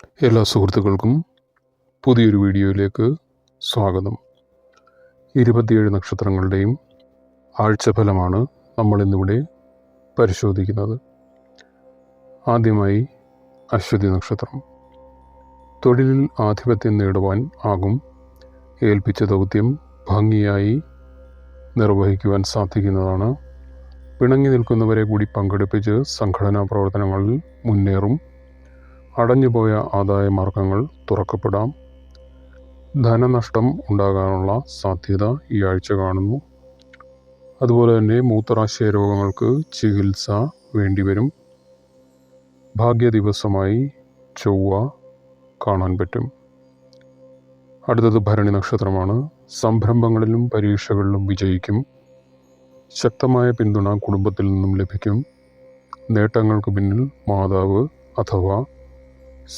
എല്ലാ സുഹൃത്തുക്കൾക്കും പുതിയൊരു വീഡിയോയിലേക്ക് സ്വാഗതം. 27 നക്ഷത്രങ്ങളുടെയും ആഴ്ചഫലമാണ് നമ്മൾ ഇന്നിവിടെ പരിശോധിക്കുന്നത്. ആദ്യമായി അശ്വതി നക്ഷത്രം. തൊഴിലിൽ ആധിപത്യം നേടുവാൻ ആകും. ഏൽപ്പിച്ച ദൗത്യം ഭംഗിയായി നിർവഹിക്കുവാൻ സാധിക്കുന്നതാണ്. പിണങ്ങി നിൽക്കുന്നവരെ കൂടി പങ്കെടുപ്പിച്ച് സംഘടനാ പ്രവർത്തനങ്ങളിൽ മുന്നേറും. അടഞ്ഞുപോയ ആദായ മാർഗങ്ങൾ തുറക്കപ്പെടാം. ധനനഷ്ടം ഉണ്ടാകാനുള്ള സാധ്യത ഈ ആഴ്ച കാണുന്നു. അതുപോലെ തന്നെ മൂത്രാശയ രോഗങ്ങൾക്ക് ചികിത്സ വേണ്ടിവരും. ഭാഗ്യ ദിവസമായി ചൊവ്വ കാണാൻ പറ്റും. അടുത്തത് ഭരണി നക്ഷത്രമാണ്. സംരംഭങ്ങളിലും പരീക്ഷകളിലും വിജയിക്കും. ശക്തമായ പിന്തുണ കുടുംബത്തിൽ നിന്നും ലഭിക്കും. നേട്ടങ്ങൾക്ക് പിന്നിൽ മാതാവ് അഥവാ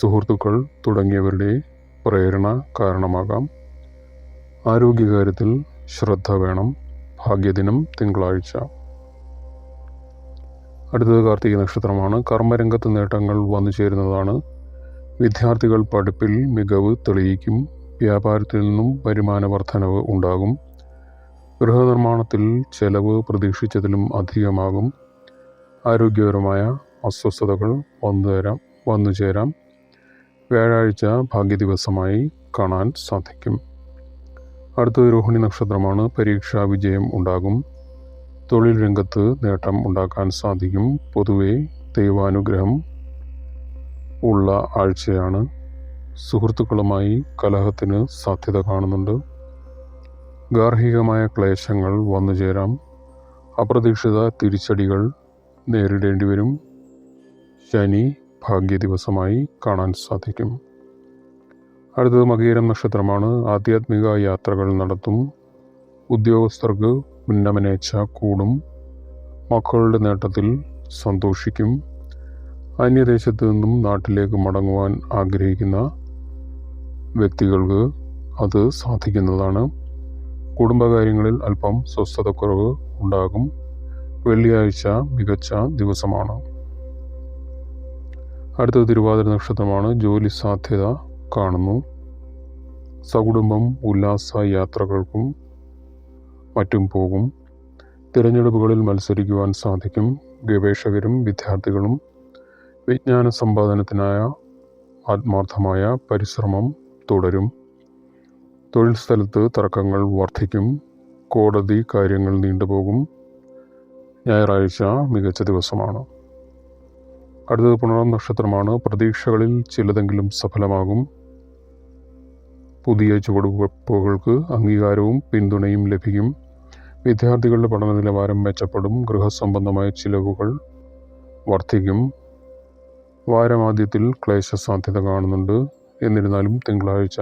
സുഹൃത്തുക്കൾ തുടങ്ങിയവരുടെ പ്രേരണ കാരണമാകാം. ആരോഗ്യകാര്യത്തിൽ ശ്രദ്ധ വേണം. ഭാഗ്യദിനം തിങ്കളാഴ്ച. അടുത്തത് കാർത്തിക നക്ഷത്രമാണ്. കർമ്മരംഗത്ത് നേട്ടങ്ങൾ വന്നു ചേരുന്നതാണ്. വിദ്യാർത്ഥികൾ പഠിപ്പിൽ മികവ് തെളിയിക്കും. വ്യാപാരത്തിൽ നിന്നും വരുമാന വർധനവ് ഉണ്ടാകും. ഗൃഹനിർമ്മാണത്തിൽ ചെലവ് പ്രതീക്ഷിച്ചതിലും അധികമാകും. ആരോഗ്യപരമായ അസ്വസ്ഥതകൾ വന്നു ചേരാം. വ്യാഴാഴ്ച ഭാഗ്യ ദിവസമായി കാണാൻ സാധിക്കും. അടുത്തത് രോഹിണി നക്ഷത്രമാണ്. പരീക്ഷാ വിജയം ഉണ്ടാകും. തൊഴിൽ രംഗത്ത് നേട്ടം ഉണ്ടാക്കാൻ സാധിക്കും. പൊതുവെ ദൈവാനുഗ്രഹം ഉള്ള ആഴ്ചയാണ്. സുഹൃത്തുക്കളുമായി കലഹത്തിന് സാധ്യത കാണുന്നുണ്ട്. ഗാർഹികമായ ക്ലേശങ്ങൾ വന്നു ചേരാം. അപ്രതീക്ഷിത തിരിച്ചടികൾ നേരിടേണ്ടി വരും. ശനി ഭാഗ്യ ദിവസമായി കാണാൻ സാധിക്കും. അടുത്തത് മകീരം നക്ഷത്രമാണ്. ആധ്യാത്മിക യാത്രകൾ നടത്തും. ഉദ്യോഗസ്ഥർക്ക് ഉന്നമനേച്ഛ കൂടും. മക്കളുടെ നേട്ടത്തിൽ സന്തോഷിക്കും. അന്യദേശത്ത് നിന്നും നാട്ടിലേക്ക് മടങ്ങുവാൻ ആഗ്രഹിക്കുന്ന വ്യക്തികൾക്ക് അത് സാധിക്കുന്നതാണ്. കുടുംബകാര്യങ്ങളിൽ അല്പം സ്വസ്ഥതക്കുറവ് ഉണ്ടാകും. വെള്ളിയാഴ്ച മികച്ച ദിവസമാണ്. അടുത്തത് തിരുവാതിര നക്ഷത്രമാണ്. ജോലി സാധ്യത കാണുന്നു. സകുടുംബം ഉല്ലാസ യാത്രകൾക്കും മറ്റും പോകും. തിരഞ്ഞെടുപ്പുകളിൽ മത്സരിക്കുവാൻ സാധിക്കും. ഗവേഷകരും വിദ്യാർത്ഥികളും വിജ്ഞാന സമ്പാദനത്തിനായ ആത്മാർത്ഥമായ പരിശ്രമം തുടരും. തൊഴിൽ സ്ഥലത്ത് തർക്കങ്ങൾ വർദ്ധിക്കും. കോടതി കാര്യങ്ങൾ നീണ്ടുപോകും. ഞായറാഴ്ച മികച്ച ദിവസമാണ്. അടുത്തത് പുണർദം നക്ഷത്രമാണ്. പ്രതീക്ഷകളിൽ ചിലതെങ്കിലും സഫലമാകും. പുതിയ ചുവടുവെപ്പുകൾക്ക് അംഗീകാരവും പിന്തുണയും ലഭിക്കും. വിദ്യാർത്ഥികളുടെ പഠന നിലവാരം മെച്ചപ്പെടും. ഗൃഹസംബന്ധമായ ചിലവുകൾ വർദ്ധിക്കും. വാരമാദ്യത്തിൽ ക്ലേശ സാധ്യത കാണുന്നുണ്ട്. എന്നിരുന്നാലും തിങ്കളാഴ്ച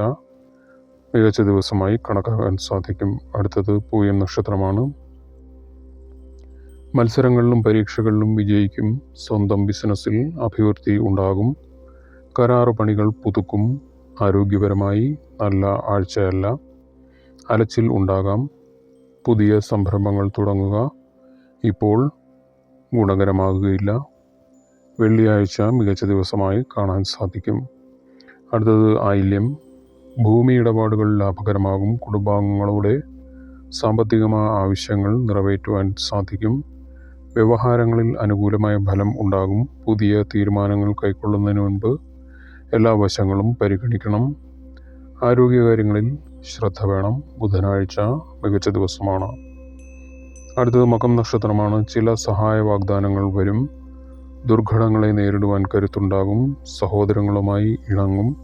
മികച്ച ദിവസമായി കണക്കാക്കാൻ സാധിക്കും. അടുത്തത് പൂയം നക്ഷത്രമാണ്. മത്സരങ്ങളിലും പരീക്ഷകളിലും വിജയിക്കും. സ്വന്തം ബിസിനസ്സിൽ അഭിവൃദ്ധി ഉണ്ടാകും. കരാറ് പണികൾ പുതുക്കും. ആരോഗ്യപരമായി നല്ല ആഴ്ചയല്ല. അലച്ചിൽ ഉണ്ടാകാം. പുതിയ സംരംഭങ്ങൾ തുടങ്ങുക ഇപ്പോൾ ഗുണകരമാകുകയില്ല. വെള്ളിയാഴ്ച മികച്ച ദിവസമായി കാണാൻ സാധിക്കും. അടുത്തത് ആയില്യം. ഭൂമി ഇടപാടുകൾ ലാഭകരമാകും. കുടുംബാംഗങ്ങളുടെ സാമ്പത്തികമായ ആവശ്യങ്ങൾ നിറവേറ്റുവാൻ സാധിക്കും. വ്യവഹാരങ്ങളിൽ അനുകൂലമായ ഫലം ഉണ്ടാകും. പുതിയ തീരുമാനങ്ങൾ കൈക്കൊള്ളുന്നതിന് മുൻപ് എല്ലാ വശങ്ങളും പരിഗണിക്കണം. ആരോഗ്യകാര്യങ്ങളിൽ ശ്രദ്ധ വേണം. ബുധനാഴ്ച മികച്ച ദിവസമാണ്. അടുത്തത് മകം നക്ഷത്രമാണ്. ചില സഹായ വാഗ്ദാനങ്ങൾ വരും. ദുർഘടങ്ങളെ നേരിടുവാൻ കരുത്തുണ്ടാകും. സഹോദരങ്ങളുമായി ഇണങ്ങും.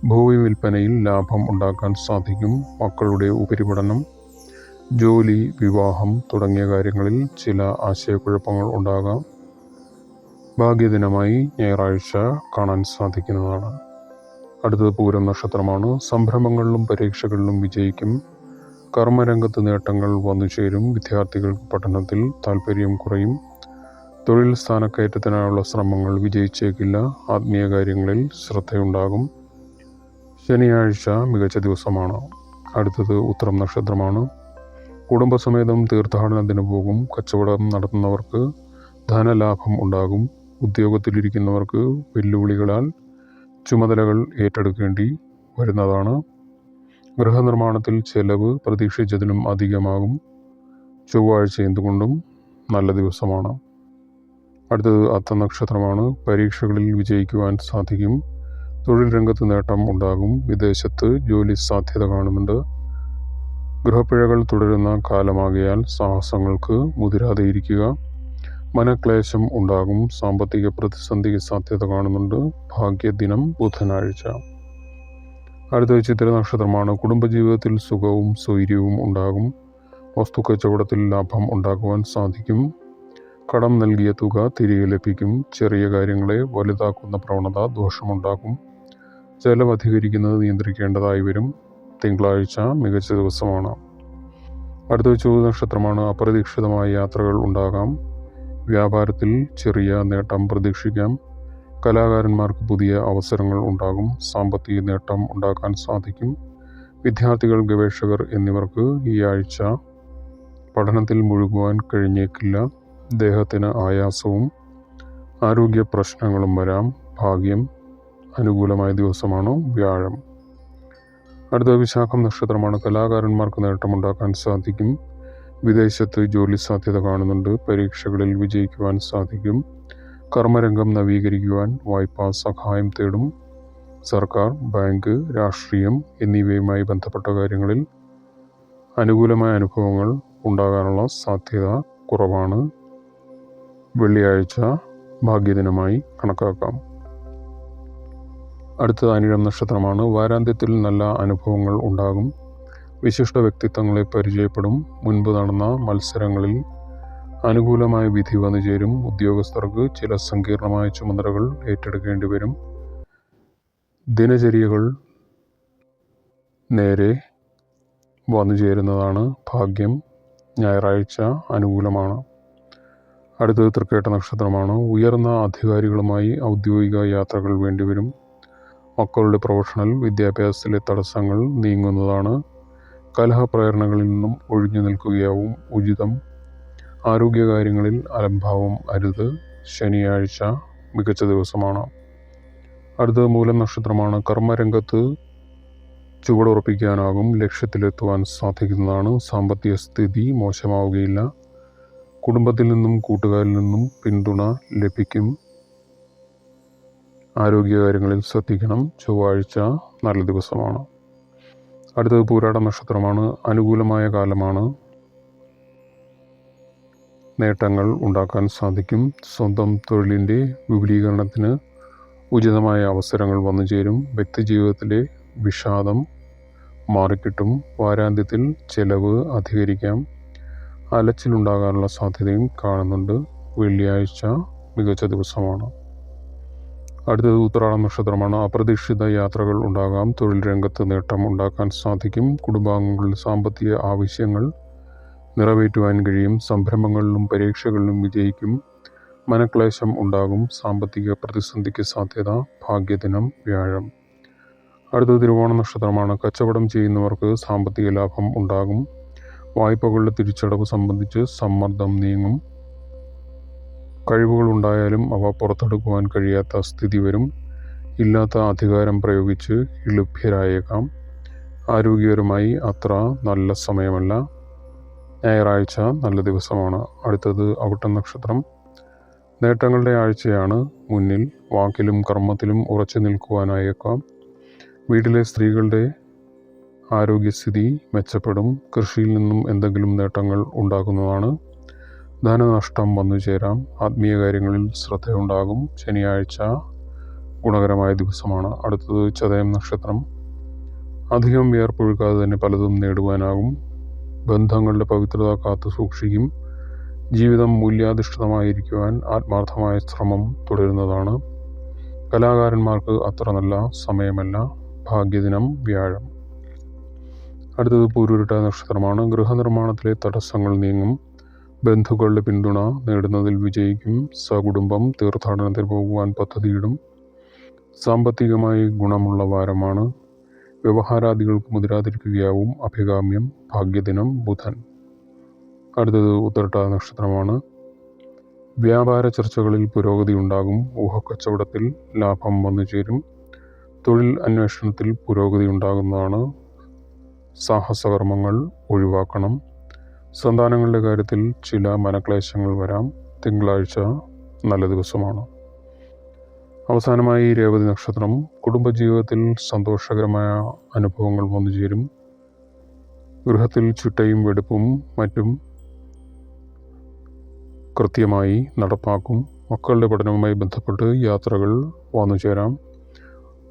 ഭൂമി വിൽപ്പനയിൽ ലാഭം ഉണ്ടാക്കാൻ സാധിക്കും. മക്കളുടെ ഉപരിപഠനം, ജോലി, വിവാഹം തുടങ്ങിയ കാര്യങ്ങളിൽ ചില ആശയക്കുഴപ്പങ്ങൾ ഉണ്ടാകാം. ഭാഗ്യദിനമായി ഞായറാഴ്ച കാണാൻ സാധിക്കുന്നതാണ്. അടുത്തത് പൂരം നക്ഷത്രമാണ്. സംരംഭങ്ങളിലും പരീക്ഷകളിലും വിജയിക്കും. കർമ്മരംഗത്ത് നേട്ടങ്ങൾ വന്നു ചേരും. വിദ്യാർത്ഥികൾക്ക് പഠനത്തിൽ താല്പര്യം കുറയും. തൊഴിൽ സ്ഥാനക്കയറ്റത്തിനായുള്ള ശ്രമങ്ങൾ വിജയിച്ചേക്കില്ല. ആത്മീയ കാര്യങ്ങളിൽ ശ്രദ്ധയുണ്ടാകും. ശനിയാഴ്ച മികച്ച ദിവസമാണ്. അടുത്തത് ഉത്തരം നക്ഷത്രമാണ്. കുടുംബസമേതം തീർത്ഥാടനത്തിന് പോകും. കച്ചവടം നടത്തുന്നവർക്ക് ധനലാഭം ഉണ്ടാകും. ഉദ്യോഗത്തിലിരിക്കുന്നവർക്ക് വെല്ലുവിളികളാൽ ചുമതലകൾ ഏറ്റെടുക്കേണ്ടി വരുന്നതാണ്. ഗൃഹനിർമ്മാണത്തിൽ ചെലവ് പ്രതീക്ഷിച്ചതിലും അധികമാകും. ചൊവ്വാഴ്ച എന്തുകൊണ്ടും നല്ല ദിവസമാണ്. അടുത്തത് അത്തനക്ഷത്രമാണ്. പരീക്ഷകളിൽ വിജയിക്കുവാൻ സാധിക്കും. തൊഴിൽ രംഗത്ത് നേട്ടം ഉണ്ടാകും. വിദേശത്ത് ജോലി സാധ്യത കാണുന്നുണ്ട്. ഗൃഹപ്പിഴകൾ തുടരുന്ന കാലമാകയാൽ സാഹസങ്ങൾക്ക് മുതിരാതെ ഇരിക്കുക. മനക്ലേശം ഉണ്ടാകും. സാമ്പത്തിക പ്രതിസന്ധിക്ക് സാധ്യത കാണുന്നുണ്ട്. ഭാഗ്യദിനം ബുധനാഴ്ച. അടുത്ത ചിത്ര നക്ഷത്രമാണ്. കുടുംബജീവിതത്തിൽ സുഖവും സ്വൈര്യവും ഉണ്ടാകും. വസ്തുക്കച്ചവടത്തിൽ ലാഭം ഉണ്ടാക്കുവാൻ സാധിക്കും. കടം നൽകിയ തുക തിരികെ ലഭിക്കും. ചെറിയ കാര്യങ്ങളെ വലുതാക്കുന്ന പ്രവണത ദോഷമുണ്ടാക്കും. ചെലവ് അധികരിക്കുന്നത് നിയന്ത്രിക്കേണ്ടതായി വരും. തിങ്കളാഴ്ച മികച്ച ദിവസമാണ്. അടുത്ത ചൊവ്വ നക്ഷത്രമാണ്. അപ്രതീക്ഷിതമായ യാത്രകൾ ഉണ്ടാകാം. വ്യാപാരത്തിൽ ചെറിയ നേട്ടം പ്രതീക്ഷിക്കാം. കലാകാരന്മാർക്ക് പുതിയ അവസരങ്ങൾ ഉണ്ടാകും. സാമ്പത്തിക നേട്ടം ഉണ്ടാക്കാൻ സാധിക്കും. വിദ്യാർത്ഥികൾ, ഗവേഷകർ എന്നിവർക്ക് ഈ ആഴ്ച പഠനത്തിൽ മുഴുകുവാൻ കഴിഞ്ഞേക്കില്ല. ദേഹത്തിന് ആയാസവും ആരോഗ്യ പ്രശ്നങ്ങളും വരാം. ഭാഗ്യം അനുകൂലമായ ദിവസമാണ് വ്യാഴം. അടുത്ത വിശാഖം നക്ഷത്രമാണ്. കലാകാരന്മാർക്ക് നേട്ടമുണ്ടാക്കാൻ സാധിക്കും. വിദേശത്ത് ജോലി സാധ്യത കാണുന്നുണ്ട്. പരീക്ഷകളിൽ വിജയിക്കുവാൻ സാധിക്കും. കർമ്മരംഗം നവീകരിക്കുവാൻ വായ്പാ സഹായം തേടും. സർക്കാർ, ബാങ്ക്, രാഷ്ട്രീയം എന്നിവയുമായി ബന്ധപ്പെട്ട കാര്യങ്ങളിൽ അനുകൂലമായ അനുഭവങ്ങൾ ഉണ്ടാകാനുള്ള സാധ്യത കുറവാണ്. വെള്ളിയാഴ്ച ഭാഗ്യദിനമായി കണക്കാക്കാം. അടുത്തത് അനിഴം നക്ഷത്രമാണ്. വാരാന്ത്യത്തിൽ നല്ല അനുഭവങ്ങൾ ഉണ്ടാകും. വിശിഷ്ട വ്യക്തിത്വങ്ങളെ പരിചയപ്പെടും. മുൻപ് നടന്ന മത്സരങ്ങളിൽ അനുകൂലമായ വിധി വന്നു ചേരും. ഉദ്യോഗസ്ഥർക്ക് ചില സങ്കീർണമായ ചുമതലകൾ ഏറ്റെടുക്കേണ്ടി വരും. ദിനചര്യകൾ നേരെ വന്നു ചേരുന്നതാണ്. ഭാഗ്യം ഞായറാഴ്ച അനുകൂലമാണ്. അടുത്തത് തൃക്കേട്ട നക്ഷത്രമാണ്. ഉയർന്ന അധികാരികളുമായി ഔദ്യോഗിക യാത്രകൾ വേണ്ടിവരും. മക്കളുടെ പ്രൊഫഷണൽ വിദ്യാഭ്യാസത്തിലെ തടസ്സങ്ങൾ നീങ്ങുന്നതാണ്. കലഹപ്രേരണകളിൽ നിന്നും ഒഴിഞ്ഞു നിൽക്കുകയാവും ഉചിതം. ആരോഗ്യകാര്യങ്ങളിൽ അലംഭാവം അരുത്. ശനിയാഴ്ച മികച്ച ദിവസമാണ്. അടുത്തത് മൂലം നക്ഷത്രമാണ്. കർമ്മരംഗത്ത് ചുവടുറപ്പിക്കാനാകും. ലക്ഷ്യത്തിലെത്തുവാൻ സാധിക്കുന്നതാണ്. സാമ്പത്തിക സ്ഥിതി മോശമാവുകയില്ല. കുടുംബത്തിൽ നിന്നും കൂട്ടുകാരിൽ നിന്നും പിന്തുണ ലഭിക്കും. ആരോഗ്യകാര്യങ്ങളിൽ ശ്രദ്ധിക്കണം. ചൊവ്വാഴ്ച നല്ല ദിവസമാണ്. അടുത്തത് പൂരാട നക്ഷത്രമാണ്. അനുകൂലമായ കാലമാണ്. നേട്ടങ്ങൾ ഉണ്ടാക്കാൻ സാധിക്കും. സ്വന്തം തൊഴിലിൻ്റെ വിപുലീകരണത്തിന് ഉചിതമായ അവസരങ്ങൾ വന്നു ചേരും. വ്യക്തിജീവിതത്തിലെ വിഷാദം മാറിക്കിട്ടും. വാരാന്ത്യത്തിൽ ചെലവ് അധികരിക്കാം. അലച്ചിലുണ്ടാകാനുള്ള സാധ്യതയും കാണുന്നുണ്ട്. വെള്ളിയാഴ്ച മികച്ച ദിവസമാണ്. അടുത്തത് ഉത്രാടം നക്ഷത്രമാണ്. അപ്രതീക്ഷിത യാത്രകൾ ഉണ്ടാകാം. തൊഴിൽ രംഗത്ത് നേട്ടം ഉണ്ടാക്കാൻ സാധിക്കും. കുടുംബാംഗങ്ങളുടെ സാമ്പത്തിക ആവശ്യങ്ങൾ നിറവേറ്റുവാൻ കഴിയും. സംരംഭങ്ങളിലും പരീക്ഷകളിലും വിജയിക്കും. മനക്ലേശം ഉണ്ടാകും. സാമ്പത്തിക പ്രതിസന്ധിക്ക് സാധ്യത. ഭാഗ്യദിനം വ്യാഴം. അടുത്തത് തിരുവോണ നക്ഷത്രമാണ്. കച്ചവടം ചെയ്യുന്നവർക്ക് സാമ്പത്തിക ലാഭം ഉണ്ടാകും. വായ്പകളുടെ തിരിച്ചടവ് സംബന്ധിച്ച് സമ്മർദ്ദം നീങ്ങും. കഴിവുകൾ ഉണ്ടായാലും അവ പുറത്തെടുക്കുവാൻ കഴിയാത്ത സ്ഥിതി വരും. ഇല്ലാത്ത അധികാരം പ്രയോഗിച്ച് ലഭ്യരായേക്കാം. ആരോഗ്യപരമായി അത്ര നല്ല സമയമല്ല. ഞായറാഴ്ച നല്ല ദിവസമാണ്. അടുത്തത് അവിട്ടം നക്ഷത്രം. നേട്ടങ്ങളുടെ ആഴ്ചയാണ് മുന്നിൽ. വാക്കിലും കർമ്മത്തിലും ഉറച്ചു നിൽക്കുവാനായേക്കാം. വീട്ടിലെ സ്ത്രീകളുടെ ആരോഗ്യസ്ഥിതി മെച്ചപ്പെടും. കൃഷിയിൽ നിന്നും എന്തെങ്കിലും നേട്ടങ്ങൾ ഉണ്ടാകുന്നതാണ്. ധനനഷ്ടം വന്നു ചേരാം. ആത്മീയ കാര്യങ്ങളിൽ ശ്രദ്ധയുണ്ടാകും. ശനിയാഴ്ച ഗുണകരമായ ദിവസമാണ്. അടുത്തത് ചതയം നക്ഷത്രം. അധികം വിയർപ്പൊഴുക്കാതെ തന്നെ പലതും നേടുവാനാകും. ബന്ധങ്ങളുടെ പവിത്രത കാത്തു സൂക്ഷിക്കും. ജീവിതം മൂല്യാധിഷ്ഠിതമായിരിക്കുവാൻ ആത്മാർത്ഥമായ ശ്രമം തുടരുന്നതാണ്. കലാകാരന്മാർക്ക് അത്ര നല്ല സമയമല്ല. ഭാഗ്യദിനം വ്യാഴം. അടുത്തത് പൂരുരുട്ട നക്ഷത്രമാണ്. ഗൃഹനിർമ്മാണത്തിലെ തടസ്സങ്ങൾ നീങ്ങും. ബന്ധുക്കളുടെ പിന്തുണ നേടുന്നതിൽ വിജയിക്കും. സകുടുംബം തീർത്ഥാടനത്തിൽ പോകുവാൻ പദ്ധതിയിടും. സാമ്പത്തികമായി ഗുണമുള്ള വാരമാണ്. വ്യവഹാരാദികൾക്ക് മുതിരാതിരിക്കുകയാവും അഭികാമ്യം. ഭാഗ്യദിനം ബുധൻ. അടുത്തത് ഉത്രട്ട നക്ഷത്രമാണ്. വ്യാപാര ചർച്ചകളിൽ പുരോഗതി ഉണ്ടാകും. ഊഹക്കച്ചവടത്തിൽ ലാഭം വന്നു ചേരും. തൊഴിൽ അന്വേഷണത്തിൽ പുരോഗതി ഉണ്ടാകുന്നതാണ്. സാഹസകർമ്മങ്ങൾ ഒഴിവാക്കണം. സന്താനങ്ങളുടെ കാര്യത്തിൽ ചില മനക്ലേശങ്ങൾ വരാം. തിങ്കളാഴ്ച നല്ല ദിവസമാണ്. അവസാനമായി രേവതി നക്ഷത്രം. കുടുംബജീവിതത്തിൽ സന്തോഷകരമായ അനുഭവങ്ങൾ വന്നുചേരും. ഗൃഹത്തിൽ ചുറ്റയും വെടുപ്പും മറ്റും കൃത്യമായി നടപ്പാക്കും. മക്കളുടെ പഠനവുമായി ബന്ധപ്പെട്ട് യാത്രകൾ വന്നുചേരാം.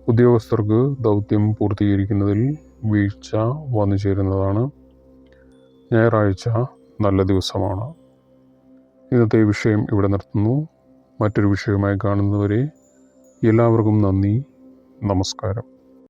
ഉദ്യോഗസ്ഥർക്ക് ദൗത്യം പൂർത്തീകരിക്കുന്നതിൽ വീഴ്ച വന്നുചേരുന്നതാണ്. ഞായറാഴ്ച നല്ല ദിവസമാണ്. ഇന്നത്തെ വിഷയം ഇവിടെ നിർത്തുന്നു. മറ്റൊരു വിഷയവുമായി കാണുന്നവരെ എല്ലാവർക്കും നന്ദി, നമസ്കാരം.